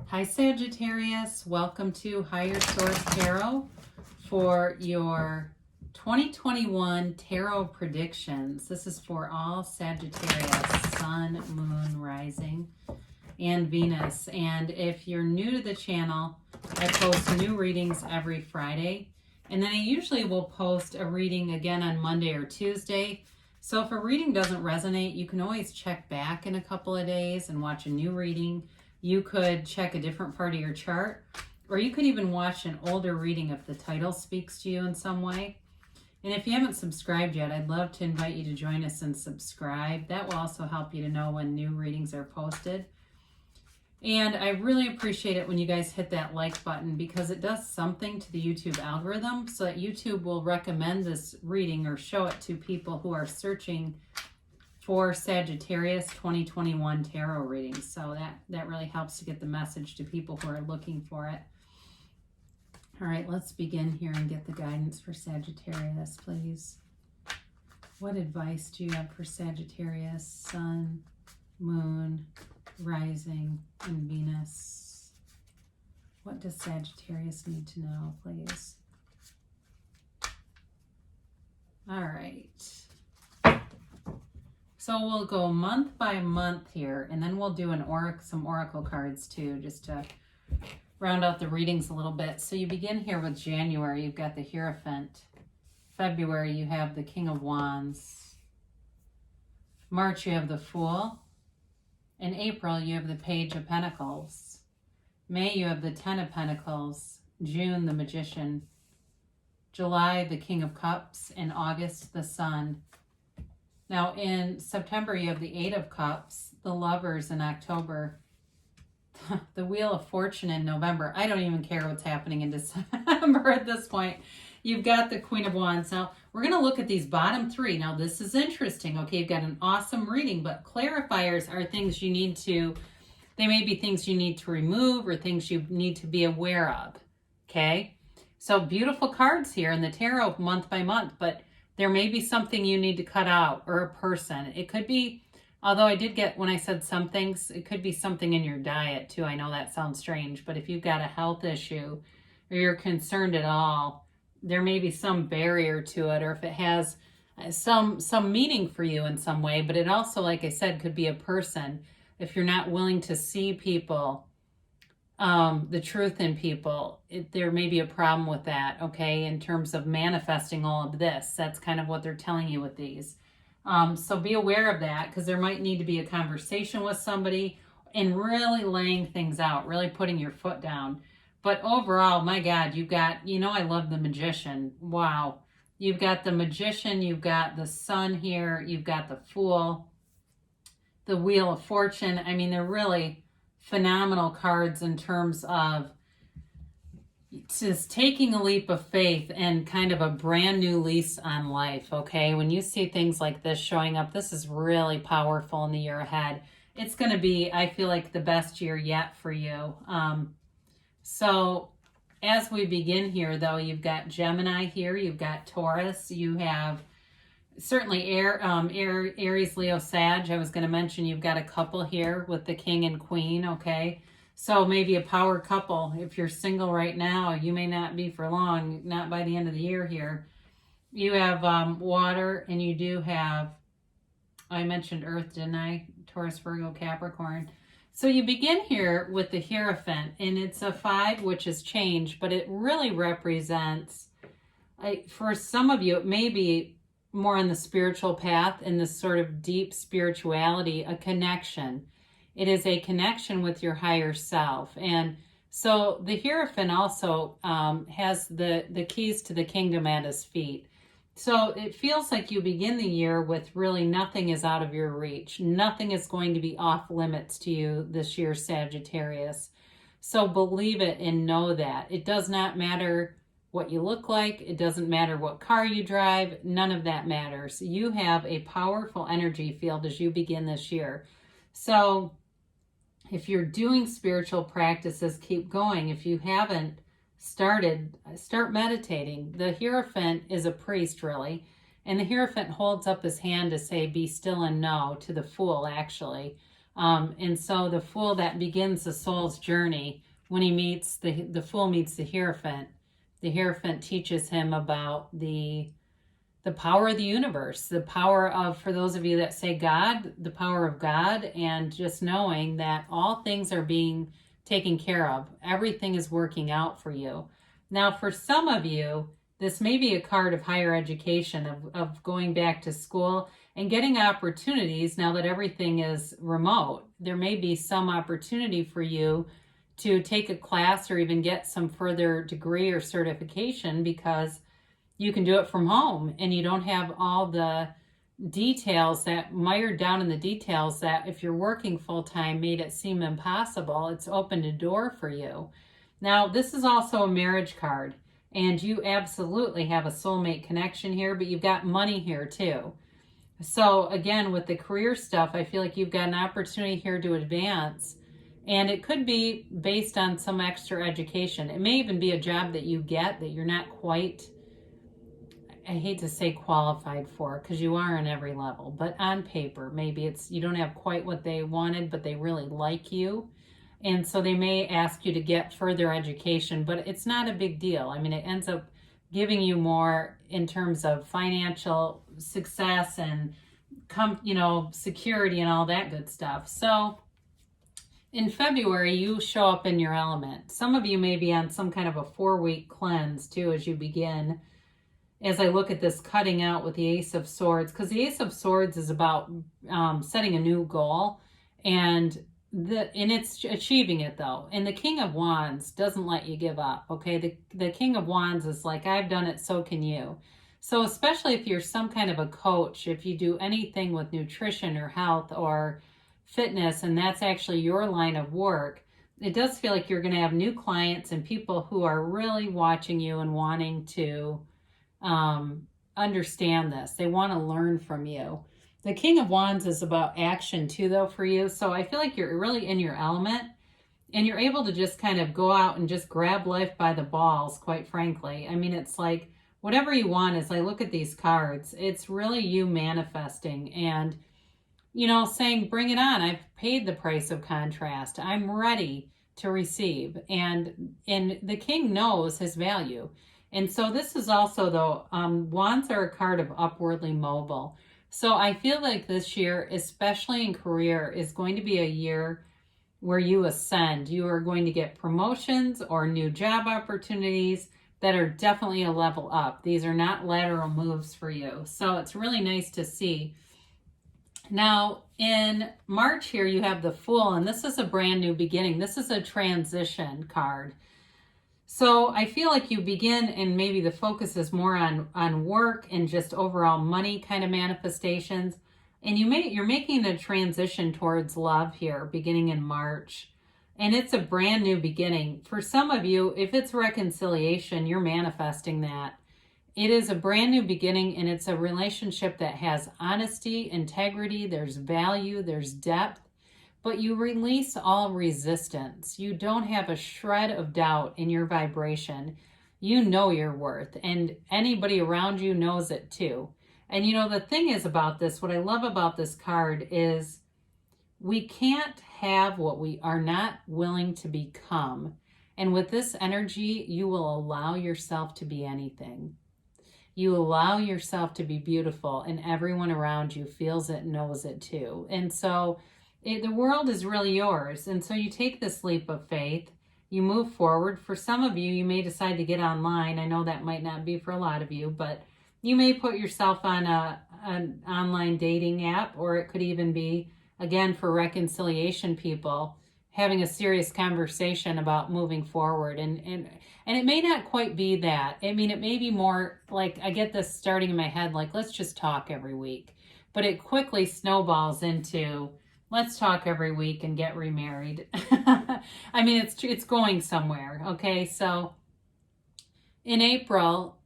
Hi Sagittarius, welcome to Higher Source Tarot for your 2021 tarot predictions. This is for all Sagittarius, Sun, Moon, Rising, and Venus. And if you're new to the channel, I post new readings every Friday. And then I usually will post a reading again on Monday or Tuesday. So if a reading doesn't resonate, you can always check back in a couple of days and watch a new reading. You could check a different part of your chart, or you could even watch an older reading if the title speaks to you in some way. And if you haven't subscribed yet, I'd love to invite you to join us and subscribe. That will also help you to know when new readings are posted. And I really appreciate it when you guys hit that like button, because it does something to the YouTube algorithm so that YouTube will recommend this reading or show it to people who are searching for Sagittarius 2021 tarot readings. So that really helps to get the message to people who are looking for it. All right, let's begin here and get the guidance for Sagittarius, please. What advice do you have for Sagittarius, Sun, Moon, Rising, and Venus? What does Sagittarius need to know, please? All right. So we'll go month by month here, and then we'll do some oracle cards too, just to round out the readings a little bit. So you begin here with January. You've got the Hierophant. February, you have the King of Wands. March, you have the Fool. In April, you have the Page of Pentacles. May, you have the Ten of Pentacles. June, the Magician. July, the King of Cups. And August, the Sun. Now in September, you have the Eight of Cups, the Lovers in October, the Wheel of Fortune in November. I don't even care what's happening in December at this point. You've got the Queen of Wands. Now, we're going to look at these bottom three. Now, this is interesting. Okay, you've got an awesome reading, but clarifiers are things you need to, they may be things you need to remove or things you need to be aware of. Okay, so beautiful cards here in the tarot month by month, but there may be something you need to cut out, or a person. It could be, although I did get, when I said some things, it could be something in your diet too. I know that sounds strange, but if you've got a health issue or you're concerned at all, there may be some barrier to it, or if it has some meaning for you in some way. But it also, like I said, could be a person. If you're not willing to see people, the truth in people, there may be a problem with that, okay, in terms of manifesting all of this. That's kind of what they're telling you with these. So be aware of that, because there might need to be a conversation with somebody and really laying things out, really putting your foot down. But overall, my God, you've got, I love the Magician. Wow. You've got the Magician, you've got the Sun here, you've got the Fool, the Wheel of Fortune. I mean, they're really phenomenal cards in terms of just taking a leap of faith and kind of a brand new lease on life, okay? When you see things like this showing up, this is really powerful in the year ahead. It's going to be, I feel like, the best year yet for you. So as we begin here, though, you've got Gemini here, you've got Taurus, you have certainly Aries, Leo, Sag. I was going to mention you've got a couple here with the King and Queen, okay? So maybe a power couple. If you're single right now, you may not be for long, not by the end of the year here. You have water, and you do have, I mentioned Earth, didn't I? Taurus, Virgo, Capricorn. So you begin here with the Hierophant, and it's a 5, which is change, but it really represents, for some of you, it may be more on the spiritual path, in this sort of deep spirituality, a connection. It is a connection with your higher self. And so the Hierophant also has the keys to the kingdom at his feet. So it feels like you begin the year with really nothing is out of your reach. Nothing is going to be off limits to you this year, Sagittarius. So believe it and know that. It does not matter what you look like. It doesn't matter what car you drive. None of that matters. You have a powerful energy field as you begin this year. So if you're doing spiritual practices, keep going. If you haven't started, start meditating. The Hierophant is a priest, really. And the Hierophant holds up his hand to say, be still and know, to the Fool, actually. And so the Fool, that begins the soul's journey when he meets the Fool meets the Hierophant. The Hierophant teaches him about the power of the universe, the power of, for those of you that say God, the power of God, and just knowing that all things are being taken care of. Everything is working out for you. Now, for some of you, this may be a card of higher education, of going back to school and getting opportunities now that everything is remote. There may be some opportunity for you to take a class or even get some further degree or certification because you can do it from home and you don't have all the details that mired down in the details that if you're working full-time made it seem impossible. It's opened a door for you. Now, this is also a marriage card, and you absolutely have a soulmate connection here, but you've got money here too. So again, with the career stuff, I feel like you've got an opportunity here to advance, and it could be based on some extra education. It may even be a job that you get that you're not quite, I hate to say qualified for, because you are on every level, but on paper, maybe it's, you don't have quite what they wanted, but they really like you. And so they may ask you to get further education, but it's not a big deal. I mean, it ends up giving you more in terms of financial success and, security and all that good stuff. So in February, you show up in your element. Some of you may be on some kind of a 4-week cleanse too as you begin. As I look at this cutting out with the Ace of Swords, because the Ace of Swords is about setting a new goal, and it's achieving it though. And the King of Wands doesn't let you give up. Okay, the King of Wands is like, I've done it, so can you. So especially if you're some kind of a coach, if you do anything with nutrition or health or fitness, and that's actually your line of work, it does feel like you're going to have new clients and people who are really watching you and wanting to understand this. They want to learn from you. The King of Wands is about action too, though, for you. So I feel like you're really in your element, and you're able to just kind of go out and just grab life by the balls, quite frankly. I mean, it's like whatever you want. As I look at these cards, it's really you manifesting and, saying, bring it on. I've paid the price of contrast. I'm ready to receive. And the King knows his value. And so this is also, though, Wands are a card of upwardly mobile. So I feel like this year, especially in career, is going to be a year where you ascend. You are going to get promotions or new job opportunities that are definitely a level up. These are not lateral moves for you. So it's really nice to see. Now, in March here, you have the Fool, and this is a brand new beginning. This is a transition card. So I feel like you begin, and maybe the focus is more on work and just overall money kind of manifestations. And you're making a transition towards love here beginning in March. And it's a brand new beginning. For some of you, if it's reconciliation, you're manifesting that. It is a brand new beginning, and it's a relationship that has honesty, integrity, there's value, there's depth. But you release all resistance. You don't have a shred of doubt in your vibration. You know your worth, and anybody around you knows it too. And the thing is about this, what I love about this card is we can't have what we are not willing to become. And with this energy, you will allow yourself to be anything. You allow yourself to be beautiful, and everyone around you feels it, knows it too. And so the world is really yours. And so you take this leap of faith, you move forward. For some of you, you may decide to get online. I know that might not be for a lot of you, but you may put yourself on an online dating app, or it could even be, again, for reconciliation people, having a serious conversation about moving forward. And it may not quite be that. I mean, it may be more like, I get this starting in my head, like, let's just talk every week. But it quickly snowballs into, let's talk every week and get remarried. I mean, it's going somewhere, okay? So in April,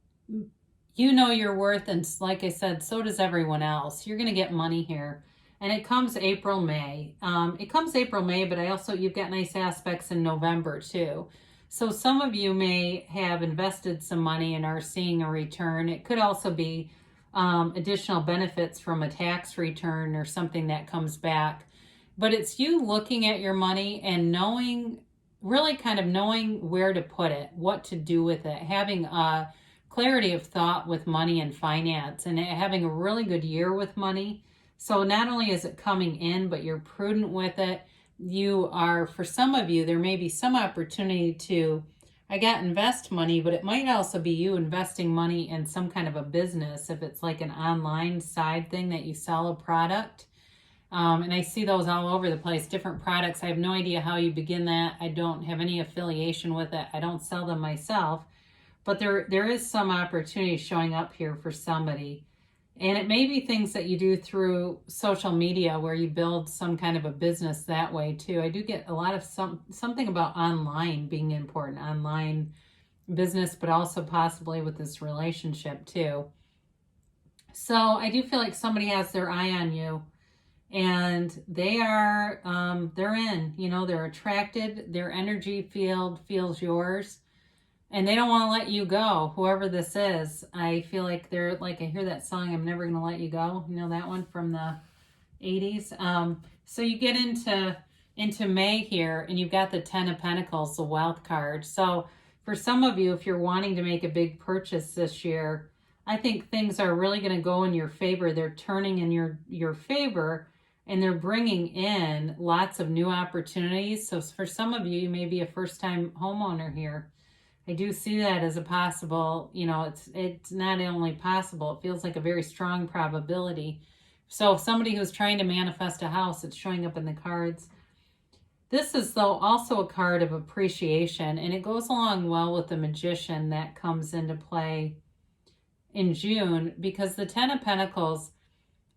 you know your worth, and like I said, so does everyone else. You're going to get money here. And it comes April, May. But you've got nice aspects in November too. So some of you may have invested some money and are seeing a return. It could also be additional benefits from a tax return or something that comes back. but it's you looking at your money and knowing, really kind of knowing where to put it, what to do with it, having a clarity of thought with money and finance, and having a really good year with money. So not only is it coming in, but you're prudent with it. You are, for some of you, there may be some opportunity to, invest money, but it might also be you investing money in some kind of a business, if it's like an online side thing that you sell a product. And I see those all over the place, different products. I have no idea how you begin that. I don't have any affiliation with it. I don't sell them myself. But there is some opportunity showing up here for somebody. And it may be things that you do through social media where you build some kind of a business that way too. I do get a lot of something about online being important, online business, but also possibly with this relationship too. So I do feel like somebody has their eye on you, and they are, they're in, they're attracted, their energy field feels yours. And they don't want to let you go, whoever this is. I feel like they're like, I hear that song, I'm Never Gonna Let You Go. You know that one from the 80s? So you get into May here, and you've got the 10 of Pentacles, the wealth card. So for some of you, if you're wanting to make a big purchase this year, I think things are really going to go in your favor. They're turning in your favor, and they're bringing in lots of new opportunities. So for some of you, you may be a first-time homeowner here. I do see that as a possible, it's not only possible, it feels like a very strong probability. So somebody who's trying to manifest a house, it's showing up in the cards. This is, though, also a card of appreciation, and it goes along well with the Magician that comes into play in June, because the 10 of Pentacles,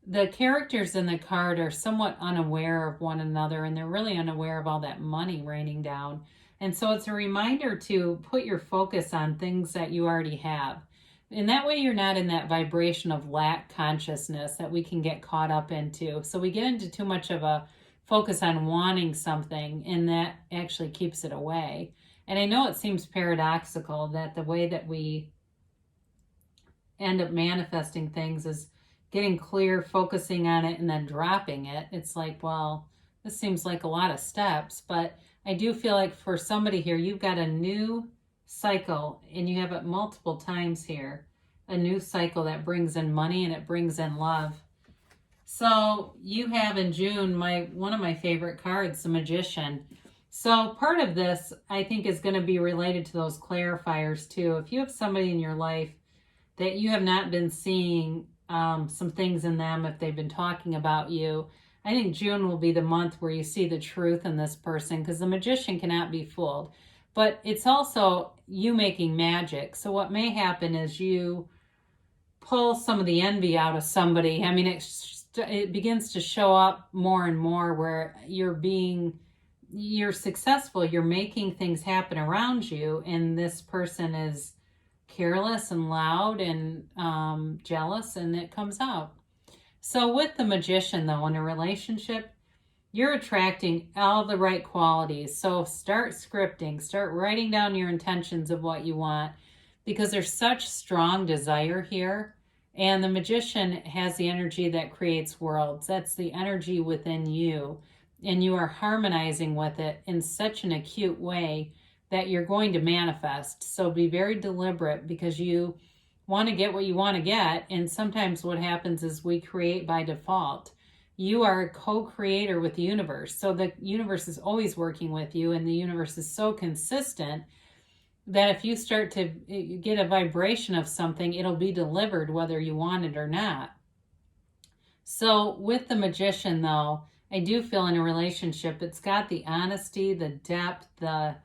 the characters in the card are somewhat unaware of one another, and they're really unaware of all that money raining down. And so it's a reminder to put your focus on things that you already have. And that way you're not in that vibration of lack consciousness that we can get caught up into. So we get into too much of a focus on wanting something, and that actually keeps it away. And I know it seems paradoxical that the way that we end up manifesting things is getting clear, focusing on it, and then dropping it. It's like, well, this seems like a lot of steps, but I do feel like for somebody here, you've got a new cycle, and you have it multiple times here, a new cycle that brings in money and it brings in love. So you have in June one of my favorite cards, the Magician. So part of this, I think, is going to be related to those clarifiers too. If you have somebody in your life that you have not been seeing some things in them, if they've been talking about you, I think June will be the month where you see the truth in this person, because the Magician cannot be fooled. But it's also you making magic. So what may happen is you pull some of the envy out of somebody. I mean, it begins to show up more and more where you're successful, you're making things happen around you, and this person is careless and loud and jealous, and it comes out. So with the Magician, though, in a relationship, you're attracting all the right qualities. So start scripting, start writing down your intentions of what you want, because there's such strong desire here. And the Magician has the energy that creates worlds. That's the energy within you. And you are harmonizing with it in such an acute way that you're going to manifest. So be very deliberate, because you want to get what you want to get. And sometimes what happens is we create by default. You are a co-creator with the universe. So the universe is always working with you, and the universe is so consistent that if you start to get a vibration of something, it'll be delivered whether you want it or not. So with the Magician, though, I do feel in a relationship, it's got the honesty, the depth, the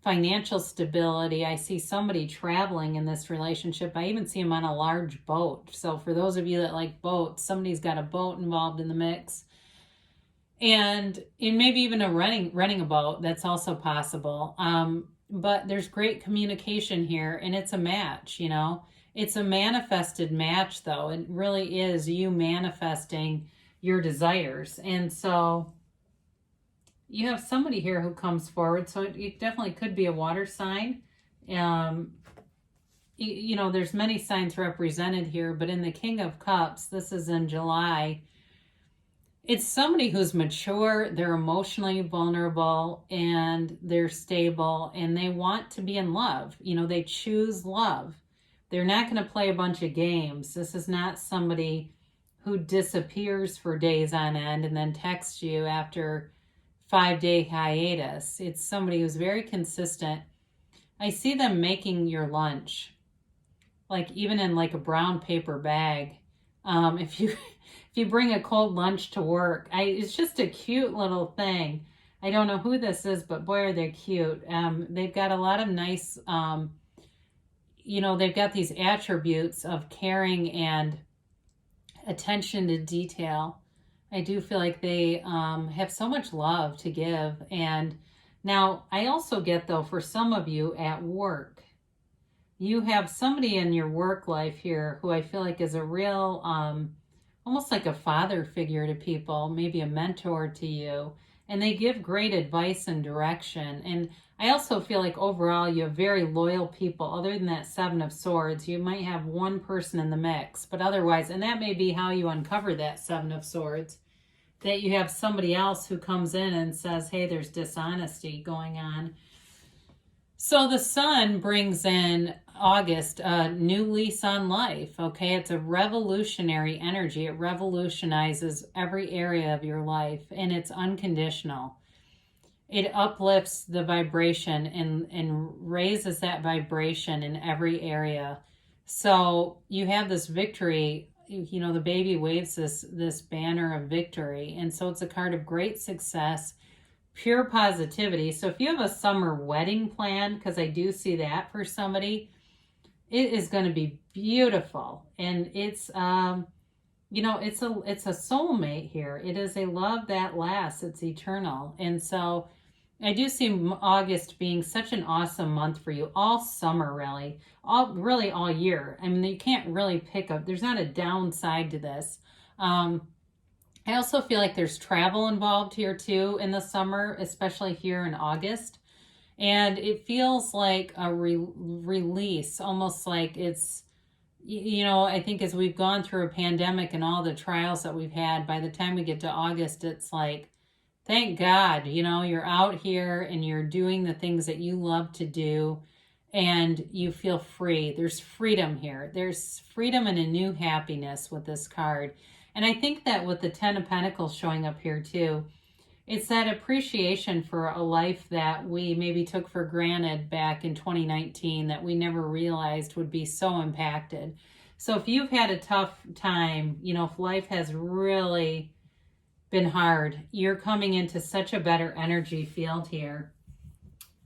financial stability. I see somebody traveling in this relationship. I even see him on a large boat. So for those of you that like boats, somebody's got a boat involved in the mix. And maybe even renting a boat, that's also possible. But there's great communication here, and it's a match, It's a manifested match, though. It really is you manifesting your desires. And so you have somebody here who comes forward. So it definitely could be a water sign. There's many signs represented here, but in the King of Cups, this is in July. It's somebody who's mature, they're emotionally vulnerable, and they're stable, and they want to be in love. You know, they choose love. They're not going to play a bunch of games. This is not somebody who disappears for days on end and then texts you after 5-day hiatus. It's somebody who's very consistent. I see them making your lunch, like even in like a brown paper bag. If you bring a cold lunch to work, it's just a cute little thing. I don't know who this is, but boy, are they cute. They've got a lot of nice, they've got these attributes of caring and attention to detail. I do feel like they have so much love to give. And now I also get, though, for some of you at work, you have somebody in your work life here who I feel like is a real, almost like a father figure to people, maybe a mentor to you, and they give great advice and direction. And I also feel like overall you have very loyal people. Other than that Seven of Swords, you might have one person in the mix, but otherwise, and that may be how you uncover that Seven of Swords, that you have somebody else who comes in and says, hey, there's dishonesty going on. So the Sun brings in August, a new lease on life, okay? It's a revolutionary energy. It revolutionizes every area of your life, and it's unconditional. It uplifts the vibration and raises that vibration in every area. So you have this victory, you know, the baby waves this banner of victory, and so it's a card of great success, pure positivity. So if you have a summer wedding plan, because I do see that for somebody, it is going to be beautiful. And it's, it's a soulmate here. It is a love that lasts. It's eternal. And so I do see August being such an awesome month for you, all summer, really all year. I mean, you can't really pick up, there's not a downside to this. I also feel like there's travel involved here too in the summer, especially here in August. And it feels like a release, almost like it's, I think as we've gone through a pandemic and all the trials that we've had, by the time we get to August, it's like, thank God, you're out here and you're doing the things that you love to do and you feel free. There's freedom here. There's freedom and a new happiness with this card. And I think that with the Ten of Pentacles showing up here too, it's that appreciation for a life that we maybe took for granted back in 2019 that we never realized would be so impacted. So if you've had a tough time, if life has really been hard, you're coming into such a better energy field here.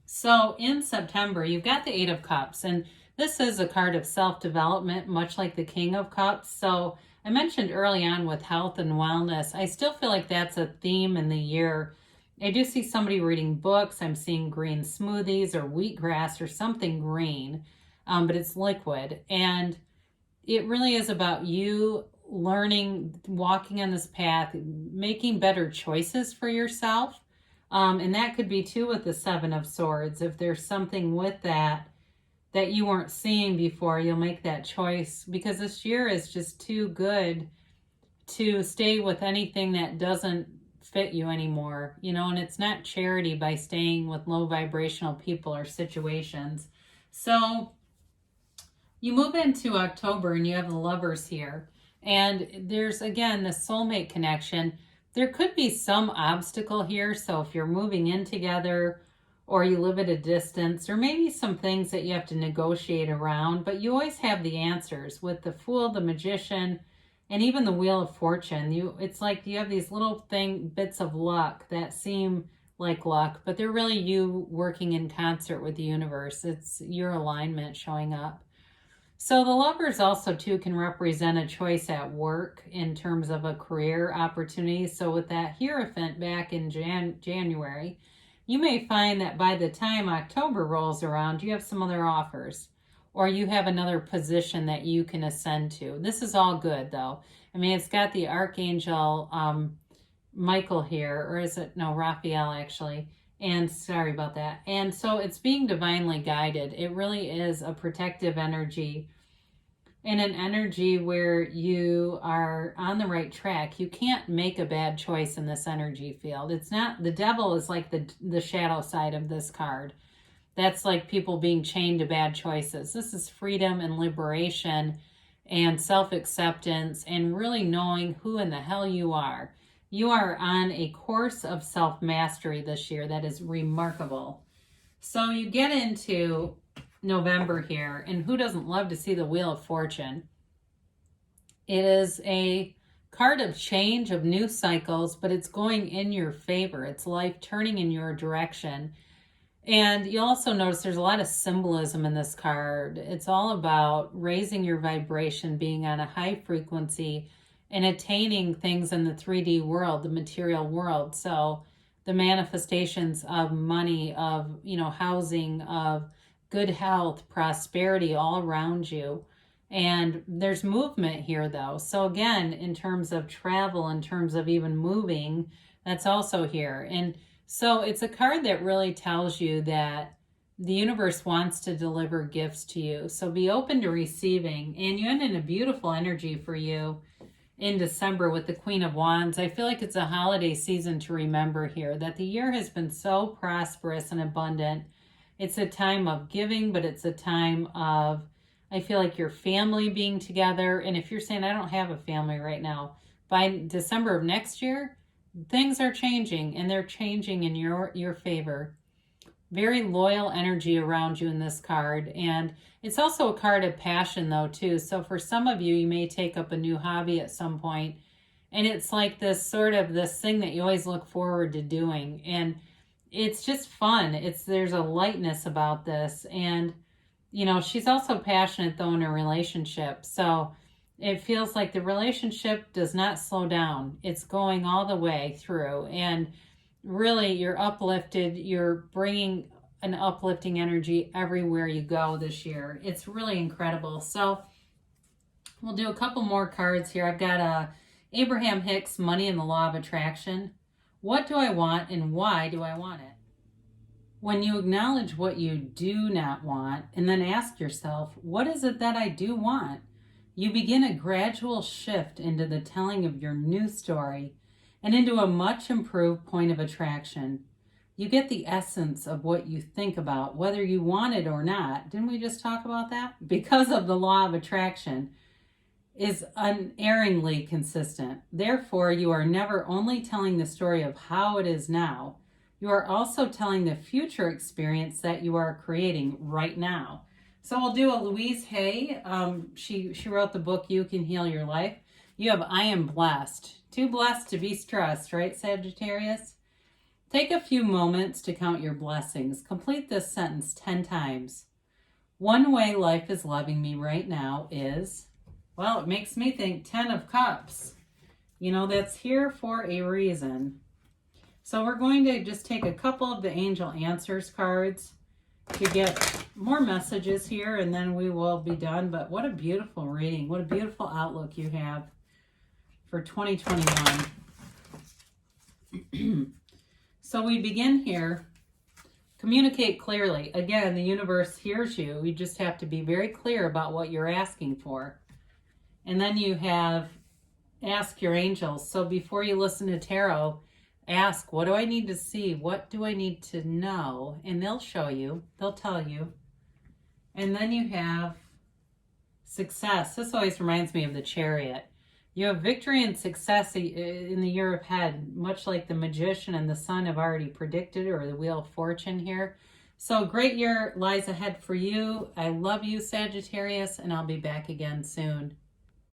So in September, you've got the Eight of Cups, and this is a card of self-development, much like the King of Cups. So I mentioned early on with health and wellness, I still feel like that's a theme in the year. I do see somebody reading books. I'm seeing green smoothies or wheatgrass or something green, but it's liquid. And it really is about you learning, walking on this path, making better choices for yourself. And that could be too with the Seven of Swords. If there's something with that you weren't seeing before, you'll make that choice, because this year is just too good to stay with anything that doesn't fit you anymore, and it's not charity by staying with low vibrational people or situations. So you move into October and you have the Lovers here, and there's again the soulmate connection. There could be some obstacle here, so if you're moving in together or you live at a distance, or maybe some things that you have to negotiate around, but you always have the answers with the Fool, the Magician, and even the Wheel of Fortune. It's like you have these little bits of luck that seem like luck, but they're really you working in concert with the universe. It's your alignment showing up. So the Lovers also too can represent a choice at work in terms of a career opportunity. So with that Hierophant back in January, you may find that by the time October rolls around, you have some other offers, or you have another position that you can ascend to. This is all good, though. I mean, it's got the Archangel Michael here, or is it? No, Raphael, actually. And sorry about that. And so it's being divinely guided. It really is a protective energy in an energy where you are on the right track. You can't make a bad choice in this energy field. It's not, the devil is like the shadow side of this card. That's like people being chained to bad choices. This is freedom and liberation and self-acceptance and really knowing who in the hell you are. You are on a course of self-mastery this year that is remarkable. So you get into November here, and who doesn't love to see the Wheel of Fortune? It is a card of change, of new cycles, but it's going in your favor. It's life turning in your direction. And you'll also notice there's a lot of symbolism in this card. It's all about raising your vibration, being on a high frequency, and attaining things in the 3D world, the material world. So the manifestations of money, of, housing, of good health, prosperity all around you. And there's movement here though. So again, in terms of travel, in terms of even moving, that's also here. And so it's a card that really tells you that the universe wants to deliver gifts to you. So be open to receiving. And you end in a beautiful energy for you in December with the Queen of Wands. I feel like it's a holiday season to remember here, that the year has been so prosperous and abundant. It's a time of giving, but it's a time of, I feel like, your family being together. And if you're saying, I don't have a family right now, by December of next year, things are changing, and they're changing in your favor. Very loyal energy around you in this card. And it's also a card of passion though too. So for some of you, you may take up a new hobby at some point, and it's like this thing that you always look forward to doing. And it's just fun. There's a lightness about this. And, she's also passionate though in a relationship. So it feels like the relationship does not slow down. It's going all the way through. And really, you're uplifted. You're bringing an uplifting energy everywhere you go this year. It's really incredible. So we'll do a couple more cards here. I've got Abraham Hicks, Money and the Law of Attraction. What do I want and why do I want it? When you acknowledge what you do not want and then ask yourself, what is it that I do want? You begin a gradual shift into the telling of your new story and into a much improved point of attraction. You get the essence of what you think about, whether you want it or not. Didn't we just talk about that? Because of the law of attraction is unerringly consistent. Therefore, you are never only telling the story of how it is now, you are also telling the future experience that you are creating right now. So we'll do a Louise Hay. She wrote the book, You Can Heal Your Life. You have, I am blessed. Too blessed to be stressed, right, Sagittarius? Take a few moments to count your blessings. Complete this sentence 10 times. One way life is loving me right now is, well, it makes me think 10 of Cups. That's here for a reason. So we're going to just take a couple of the Angel Answers cards to get more messages here, and then we will be done. But what a beautiful reading. What a beautiful outlook you have for 2021. So we begin here. Communicate clearly. Again, the universe hears you. You just have to be very clear about what you're asking for. And then you have ask your angels. So before you listen to tarot, ask, what do I need to see? What do I need to know? And they'll show you. They'll tell you. And then you have success. This always reminds me of the Chariot. You have victory and success in the year ahead, much like the Magician and the Sun have already predicted, or the Wheel of Fortune here. So great year lies ahead for you. I love you, Sagittarius, and I'll be back again soon.